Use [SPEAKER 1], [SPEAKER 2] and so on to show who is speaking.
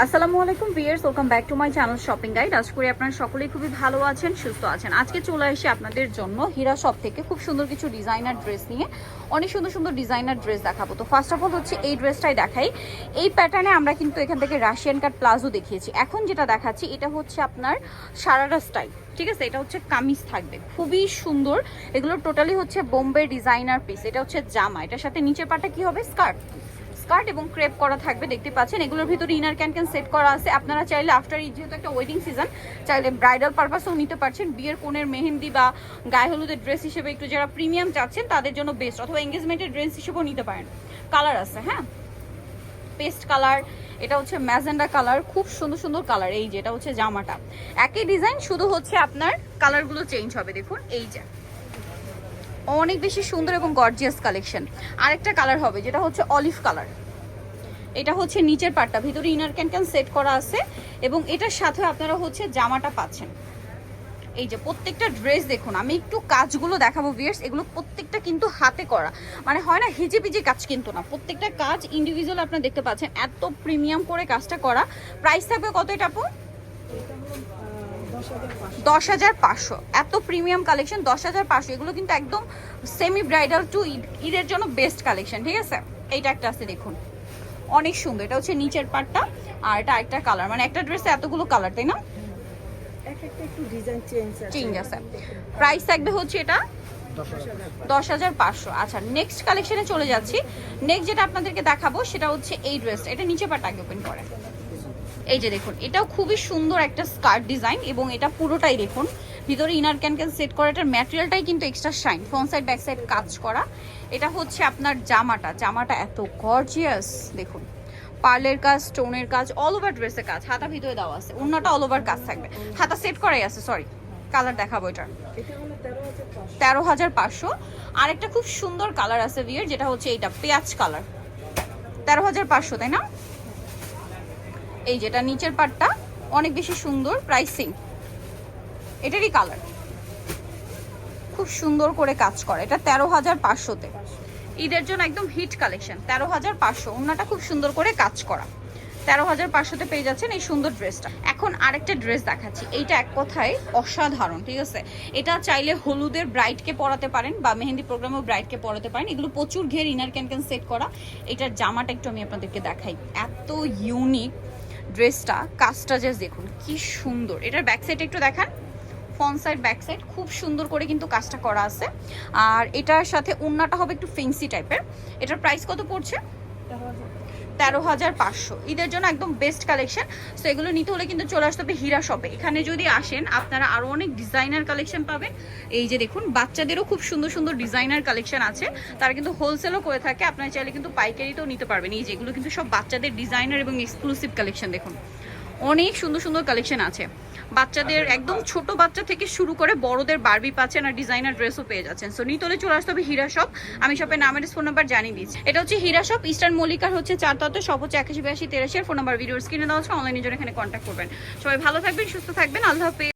[SPEAKER 1] আসসালামু আলাইকুম viewers, welcome back to my channel shopping guide. আশা করি আপনারা সকলেই খুবই ভালো আছেন, সুস্থ আছেন। আজকে চলে এসে আপনাদের জন্য হীরা শপ থেকে খুব সুন্দর কিছু ডিজাইনার ড্রেস নিয়ে অনেক সুন্দর সুন্দর ডিজাইনার ড্রেস দেখাবো। তো ফার্স্ট অফ অল হচ্ছে এই ড্রেসটাই দেখাই। এই প্যাটার্নে আমরা কিন্তু এখান থেকে রাশিয়ান কাট প্লাজো দেখিয়েছি। এখন যেটা দেখাচ্ছি এটা হচ্ছে আপনার সারারা স্টাইল, ঠিক আছে। এটা হচ্ছে কামিজ থাকবে, খুবই সুন্দর। এগুলো টোটালি হচ্ছে বোম্বে ডিজাইনার পিস। এটা হচ্ছে জামা, এটার সাথে নিচের পাটা কি হবে, স্কার্ট এবং ক্রেপ করা থাকবে, দেখতে পাচ্ছেন। এগুলোর ভিতরে ইনার ক্যান সেট করা আছে। আপনারা চাইলে আফটার ঈদ, যেহেতু একটা ওয়েডিং সিজন, চাইলে ব্রাইডাল পারপাসেও নিতে পারছেন। বিয়ের কোণের মেহেন্দি বা গায়ে হলুদের ড্রেস হিসেবে একটু যারা প্রিমিয়াম চাচ্ছেন তাদের জন্য বেস্ট, অথবা এঙ্গেজমেন্টের ড্রেস হিসেবেও নিতে পারেন। কালার আছে, হ্যাঁ, পেস্ট কালার, এটা হচ্ছে ম্যাজেন্ডা কালার, খুব সুন্দর সুন্দর কালার। এই যে এটা হচ্ছে জামাটা, একই ডিজাইন, শুধু হচ্ছে আপনার কালারগুলো চেঞ্জ হবে। দেখুন এই যে অনেক বেশি সুন্দর এবং গর্জিয়াস কালেকশন। আরেকটা কালার হবে যেটা হচ্ছে অলিভ কালার। এটা হচ্ছে নিচের পাটটা, ভিতরে ইনার ক্যান সেট করা আছে এবং এটার সাথে আপনারা হচ্ছে জামাটা পাচ্ছেন। এই যে প্রত্যেকটা ড্রেস দেখুন, আমি একটু কাজগুলো দেখাবো ভিউয়ার্স। এগুলো প্রত্যেকটা কিন্তু হাতে করা, মানে হয় না হিজিবিজি কাজ, কিন্তু না, প্রত্যেকটা কাজ ইন্ডিভিজুয়াল আপনারা দেখতে পাচ্ছেন। এত প্রিমিয়াম করে কাজটা করা। প্রাইস থাকবে কত এটা আপু? 10,500। এত প্রিমিয়াম কালেকশন 10,500। এগুলো কিন্তু একদম সেমি ব্রাইডাল টু ঈদের জন্য বেস্ট কালেকশন, ঠিক আছে। এইটা একটা আছে দেখুন, অনেক সুন্দর। এটা হচ্ছে নিচের পাটটা, আর এটা একটা কালার, মানে একটা ড্রেসে এতগুলো কালার, তাই না?
[SPEAKER 2] একটু ডিজাইন চেঞ্জ আছে।
[SPEAKER 1] প্রাইস থাকবে হচ্ছে এটা 10,500। আচ্ছা, নেক্সট কালেকশনে চলে যাচ্ছি। নেক্সট যেটা আপনাদেরকে দেখাবো সেটা হচ্ছে এই ড্রেসটা। এটা নিচে পাটটা আগে ওপেন করে, এই যে দেখুন, এটাও খুবই সুন্দর একটা স্কার্ট ডিজাইন এবং এটা পুরোটাই দেখুন ভিতরে ইনার ক্যান সেট করা। এটার ম্যাটেরিয়ালটাই কিন্তু extra shine, front side back side কাজ করা। এটা হচ্ছে আপনার জামাটা এত গর্জিয়াস, দেখুন পার্লের কাজ, স্টোনের কাজ, অল ওভার ড্রেসে কাজ, হাতা ভিতরে দেওয়া আছে, অন্যটা অল ওভার কাজ থাকবে, হাতা সেট করাই আছে। সরি, কালার দেখাবো এটার। 13,500। আর একটা খুব সুন্দর কালার আছে ভিয়ার, যেটা হচ্ছে এইটা পেঁয়াজ কালার। 13,500, তাই না? এই যেটা নিচের পাটটা অনেক বেশি সুন্দর, প্রাইসিং এটারই কালার, খুব সুন্দর করে কাজ করা। এটা 13,500-তে, ঈদের জন্য একদম হিট কালেকশন। 13,500, ওন্নাটা খুব সুন্দর করে কাজ করা। 13,500-তে পেয়ে যাচ্ছেন এই সুন্দর ড্রেসটা। এখন আরেকটা ড্রেস দেখাচ্ছি। এইটা এক কথায় অসাধারণ, ঠিক আছে। এটা চাইলে হলুদের ব্রাইডকে পরাতে পারেন বা মেহেন্দি প্রোগ্রামেও ব্রাইডকে পরাতে পারেন। এগুলো প্রচুর ঘের ইনার ক্যান সেট করা। এটার জামাটা একটু আমি আপনাদেরকে দেখাই, এত ইউনিক ড্রেসটা। কাজটা জাস্ট দেখুন কি সুন্দর। এটার ব্যাক সাইড একটু দেখান, ফ্রন্ট সাইড ব্যাক সাইড খুব সুন্দর করে কিন্তু কাজটা করা আছে। আর এটার সাথে ওন্নাটা হবে একটু ফেন্সি টাইপের। এটার প্রাইস কত পড়ছে? 13,500। ঈদের জন্য একদম বেস্ট কালেকশন। সো এগুলো নিতে হলে কিন্তু চলে আসতে হবে হীরা শপে। এখানে যদি আসেন আপনারা আরো অনেক ডিজাইনার কালেকশন পাবেন। এই যে দেখুন, বাচ্চাদেরও খুব সুন্দর সুন্দর ডিজাইনার কালেকশন আছে। তারা কিন্তু হোলসেলও করে থাকে, আপনারা চাইলে কিন্তু পাইকারিতেও নিতে পারবেন। এই যেগুলো কিন্তু সব বাচ্চাদের ডিজাইনার এবং এক্সক্লুসিভ কালেকশন। দেখুন অনেক সুন্দর সুন্দর কালেকশন আছে। বাচ্চাদের একদম ছোট বাচ্চা থেকে শুরু করে বড়দের বারবি পাচ্ছেন, আর ডিজাইনার ড্রেসও পেয়ে যাচ্ছেন। সো নিতে হলে চলে আসতে হবে হীরা শপ। আমি শপের নাম, ফোন নাম্বার জানিয়ে দিচ্ছি। এটা হচ্ছে হীরা শপ, ইস্টার্ন মল্লিকার হচ্ছে 4 তত্ত্ব, সব হচ্ছে 818283। ফোন নাম্বার ভিডিওর স্ক্রিনে দেওয়া আছে, অনলাইনের জন্য এখানে কন্ট্যাক্ট করবেন। সবাই ভালো থাকবেন, সুস্থ থাকবেন, আল্লাহ হাফেজ।